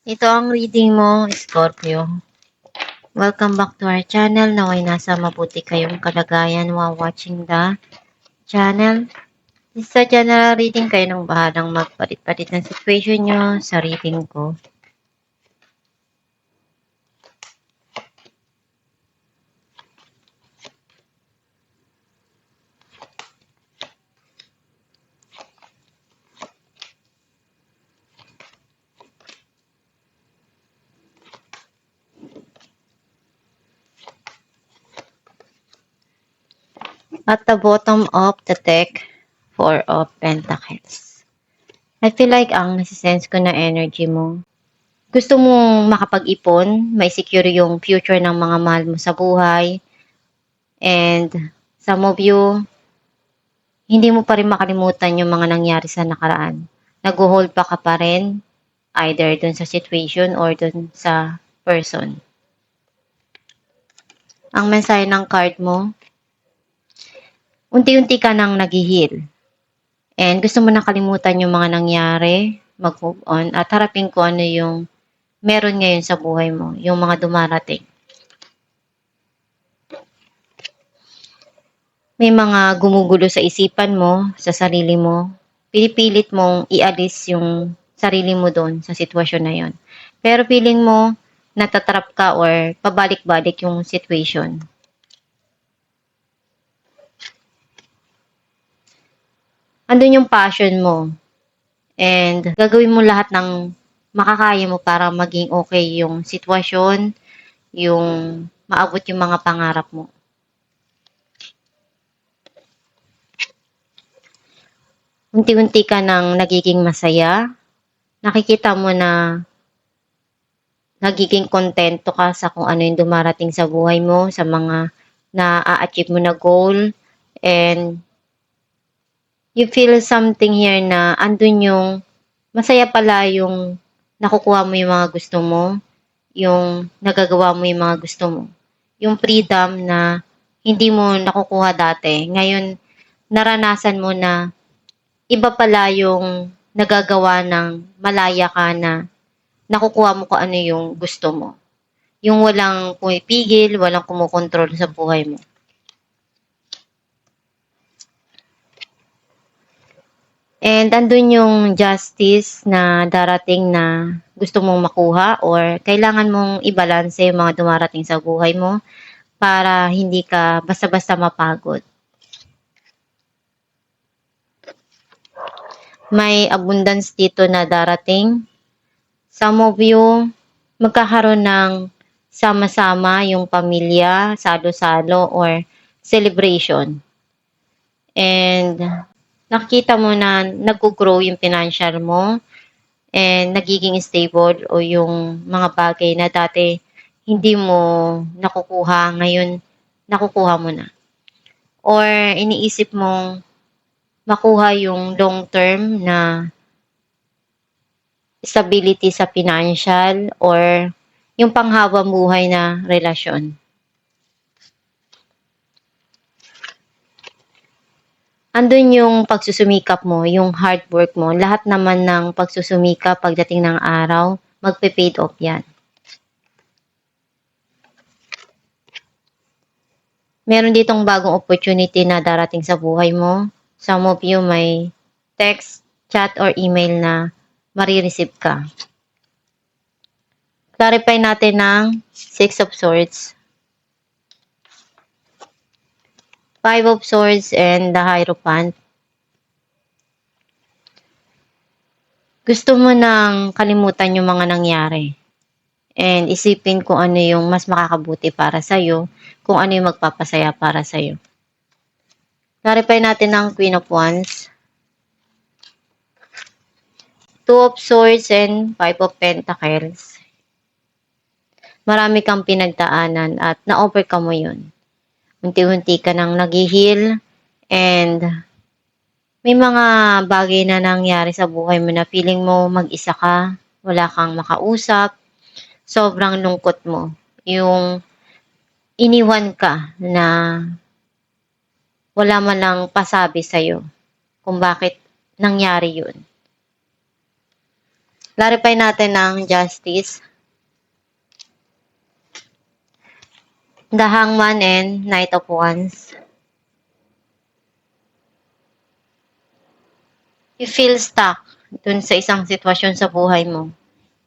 Ito ang reading mo, Scorpio. Welcome back to our channel. Naway nasa mabuti kayong kalagayan while watching the channel. Sa general reading, kayo nang bahalang magpalit-palit ng situation nyo sa reading ko. At the bottom of the deck, Four of Pentacles. I feel like ang nasisense ko na energy mo, gusto mong makapag-ipon, may secure yung future ng mga mahal mo sa buhay, and some of you, hindi mo pa rin makalimutan yung mga nangyari sa nakaraan. Nag-hold pa ka pa rin, either dun sa situation or dun sa person. Ang mensahe ng card mo, unti-unti ka nang nag-heal. And gusto mo nakalimutan yung mga nangyari, mag-move on, at harapin ko ano yung meron ngayon sa buhay mo, yung mga dumarating. May mga gumugulo sa isipan mo, sa sarili mo, pinipilit mong ialis yung sarili mo doon sa sitwasyon na yon. Pero feeling mo, natatrap ka or pabalik-balik yung situation. Andun yung passion mo. And gagawin mo lahat ng makakaya mo para maging okay yung sitwasyon, yung maabot yung mga pangarap mo. Unti-unti ka nang nagiging masaya. Nakikita mo na nagiging kontento ka sa kung ano yung dumarating sa buhay mo, sa mga na-achieve mo na goal, and you feel something here na andun yung masaya pala yung nakukuha mo yung mga gusto mo, yung nagagawa mo yung mga gusto mo. Yung freedom na hindi mo nakukuha dati. Ngayon, naranasan mo na iba pala yung nagagawa ng malaya ka na nakukuha mo kung ano yung gusto mo. Yung walang pumipigil, walang kumukontrol sa buhay mo. And andun yung justice na darating na gusto mong makuha or kailangan mong ibalanse yung mga dumarating sa buhay mo para hindi ka basta-basta mapagod. May abundance dito na darating. Some of you, magkakaroon ng sama-sama yung pamilya, salo-salo or celebration. And nakita mo na nag-grow yung financial mo and nagiging stable o yung mga bagay na dati hindi mo nakukuha, ngayon nakukuha mo na. Or iniisip mong makuha yung long term na stability sa financial or yung panghabang buhay na relasyon. Andun yung pagsusumikap mo, yung hard work mo, lahat naman ng pagsusumikap pagdating ng araw, magpe-paid off yan. Meron ditong bagong opportunity na darating sa buhay mo. Some of you may text, chat, or email na marireceive ka. Clarify natin ng Six of Swords, Five of Swords, and the Hierophant. Gusto mo nang kalimutan yung mga nangyari and isipin kung ano yung mas makakabuti para sa'yo, kung ano yung magpapasaya para sa'yo. Clarify natin ng Queen of Wands, Two of Swords, and Five of Pentacles. Marami kang pinagdaanan at na-overcome mo yun. Unti-unti ka nang nag-heal and may mga bagay na nangyari sa buhay mo na feeling mo mag-isa ka, wala kang makausap, sobrang lungkot mo. Yung iniwan ka na wala man lang pasabi sa'yo kung bakit nangyari yun. Clarify natin ng justice. The Hangman and Knight of Wands. You feel stuck dun sa isang sitwasyon sa buhay mo.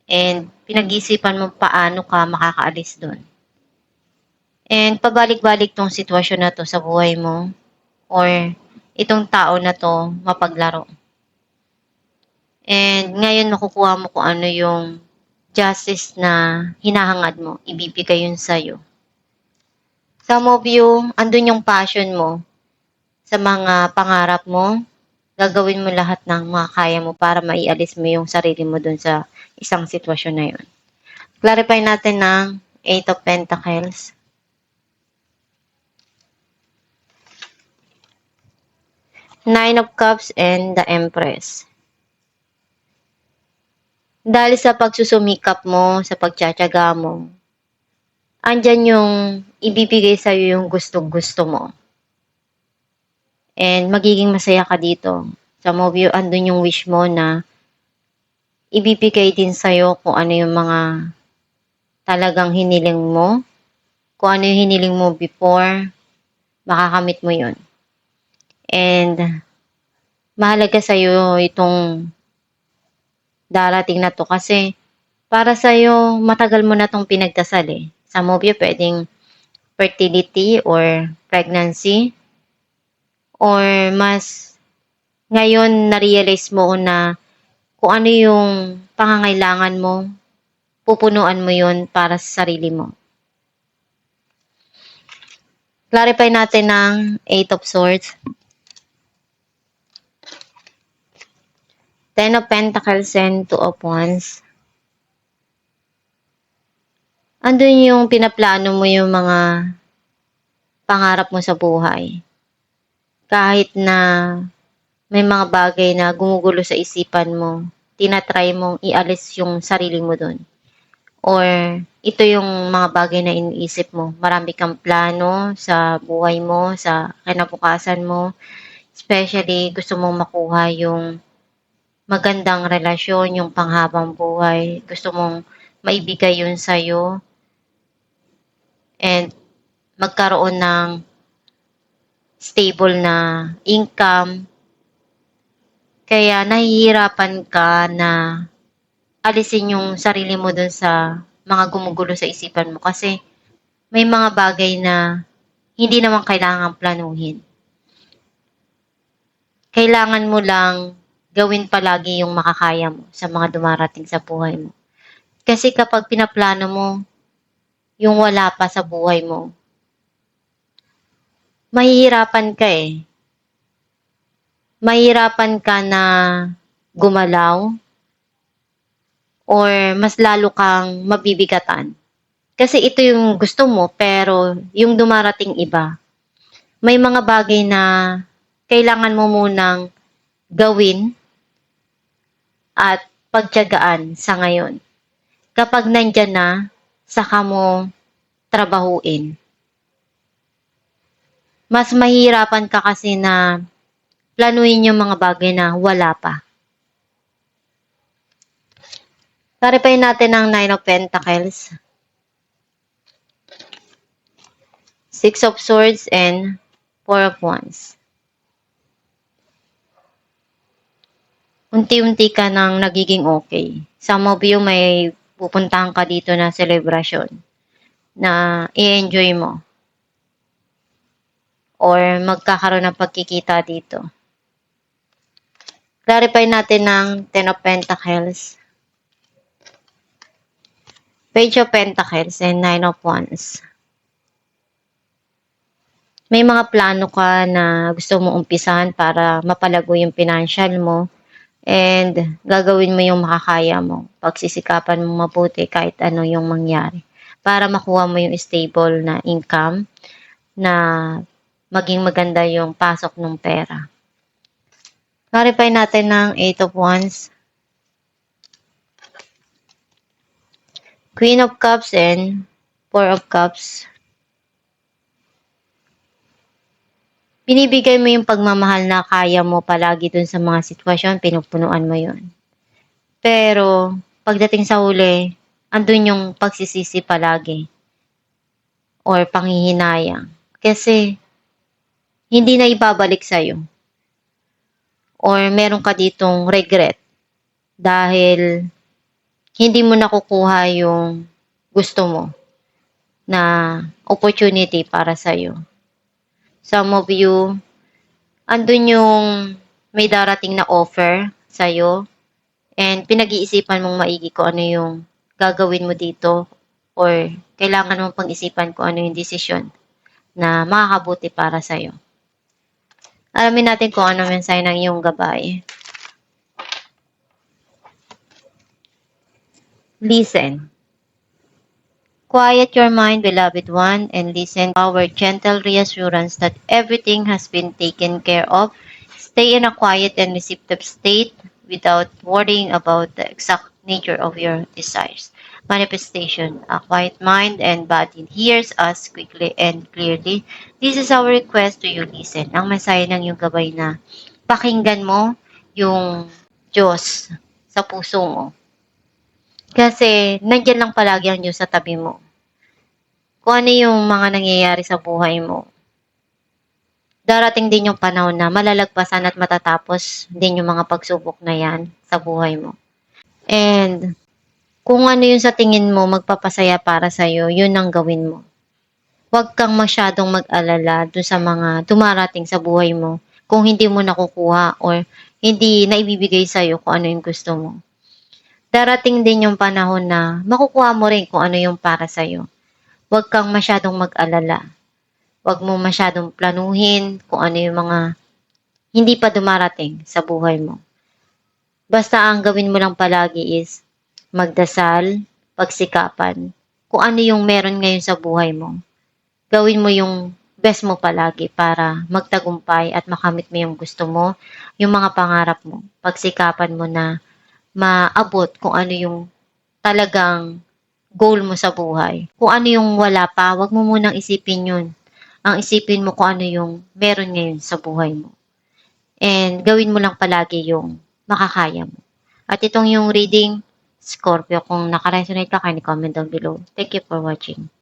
And pinag-isipan mo paano ka makakaalis dun. And pabalik-balik tong sitwasyon na to sa buhay mo or itong tao na to mapaglaro. And ngayon makukuha mo kung ano yung justice na hinahangad mo. Ibibigay yun sa'yo. Some of you, andun yung passion mo sa mga pangarap mo. Gagawin mo lahat ng makakaya mo para maialis mo yung sarili mo dun sa isang sitwasyon na yun. Clarify natin ng Eight of Pentacles. Nine of Cups and the Empress. Dahil sa pagsusumikap mo, sa pagtsatsaga mo, andyan yung ibibigay sa'yo yung gustong-gusto mo. And magiging masaya ka dito. Some of you, andun yung wish mo na ibibigay din sa'yo kung ano yung mga talagang hiniling mo. Kung ano yung hiniling mo before, makakamit mo yun. And mahalaga sa'yo itong darating na to kasi para sa'yo, matagal mo na tong pinagdasal eh. Some of you, pwedeng fertility or pregnancy. Or mas ngayon na-realize mo na kung ano yung pangangailangan mo, pupunuan mo yun para sa sarili mo. Clarify natin ng Eight of Swords. Ten of Pentacles and Two of Wands. Andun yung pinaplano mo yung mga pangarap mo sa buhay. Kahit na may mga bagay na gumugulo sa isipan mo, tinatry mong ialis yung sarili mo dun. Or ito yung mga bagay na iniisip mo. Marami kang plano sa buhay mo, sa kinabukasan mo. Especially gusto mong makuha yung magandang relasyon, yung panghabang buhay. Gusto mong maibigay yun sa'yo. And magkaroon ng stable na income. Kaya nahihirapan ka na alisin yung sarili mo dun sa mga gumugulo sa isipan mo. Kasi may mga bagay na hindi naman kailangang planuhin. Kailangan mo lang gawin palagi yung makakaya mo sa mga dumarating sa buhay mo. Kasi kapag pinaplano mo yung wala pa sa buhay mo, mahihirapan ka eh. Mahihirapan ka na gumalaw or mas lalo kang mabibigatan. Kasi ito yung gusto mo pero yung dumarating iba, may mga bagay na kailangan mo munang gawin at pagtiyagaan sa ngayon. Kapag nandyan na, saka mo trabahuin. Mas mahirapan ka kasi na planuhin yung mga bagay na wala pa. Clarify natin ang Nine of Pentacles. Six of Swords and Four of Wands. Unti-unti ka nang nagiging okay. Some of you may pupuntahan ka dito na celebration na i-enjoy mo. Or magkakaroon ng pagkikita dito. Clarify natin ng Ten of Pentacles. Page of Pentacles and Nine of Wands. May mga plano ka na gusto mong umpisahan para mapalago yung financial mo. And gagawin mo yung makakaya mo. Pagsisikapan mo mabuti kahit ano yung mangyari. Para makuha mo yung stable na income na maging maganda yung pasok ng pera. Clarify natin ng Eight of Wands. Queen of Cups and Four of Cups. Binibigay mo yung pagmamahal na kaya mo palagi dun sa mga sitwasyon, pinupunuan mo yun. Pero pagdating sa huli, andun yung pagsisisi palagi or panghihinayang. Kasi hindi na ibabalik sa'yo or meron ka ditong regret dahil hindi mo nakukuha yung gusto mo na opportunity para sa'yo. Some of you, andun yung may darating na offer sa'yo and pinag-iisipan mong maigi kung ano yung gagawin mo dito or kailangan mong pag-isipan kung ano yung desisyon na makakabuti para sa'yo. Alamin natin kung ano mensahe ng iyong gabay. Listen. Quiet your mind, beloved one, and listen to our gentle reassurance that everything has been taken care of. Stay in a quiet and receptive state without worrying about the exact nature of your desires. Manifestation. A quiet mind and body hears us quickly and clearly. This is our request to you. Listen. Ang mensahe ng iyong gabay na pakinggan mo yung Diyos sa puso mo. Kasi nandiyan lang palagi ang Diyos sa tabi mo. Kung ano yung mga nangyayari sa buhay mo, darating din yung panahon na malalagpasan at matatapos din yung mga pagsubok na yan sa buhay mo. And kung ano yung sa tingin mo magpapasaya para sa'yo, yun ang gawin mo. Huwag kang masyadong mag-alala dun sa mga dumarating sa buhay mo kung hindi mo nakukuha or hindi naibibigay sa'yo kung ano yung gusto mo. Darating din yung panahon na makukuha mo rin kung ano yung para sa'yo. Huwag kang masyadong mag-alala. Huwag mo masyadong planuhin kung ano yung mga hindi pa dumarating sa buhay mo. Basta ang gawin mo lang palagi is magdasal, pagsikapan, kung ano yung meron ngayon sa buhay mo. Gawin mo yung best mo palagi para magtagumpay at makamit mo yung gusto mo, yung mga pangarap mo. Pagsikapan mo na maabot kung ano yung talagang goal mo sa buhay. Kung ano yung wala pa, wag mo munang isipin yun. Ang isipin mo kung ano yung meron ngayon sa buhay mo. And gawin mo lang palagi yung makakaya mo. At itong yung reading, Scorpio, kung naka-resonate ka, kindly comment down below. Thank you for watching.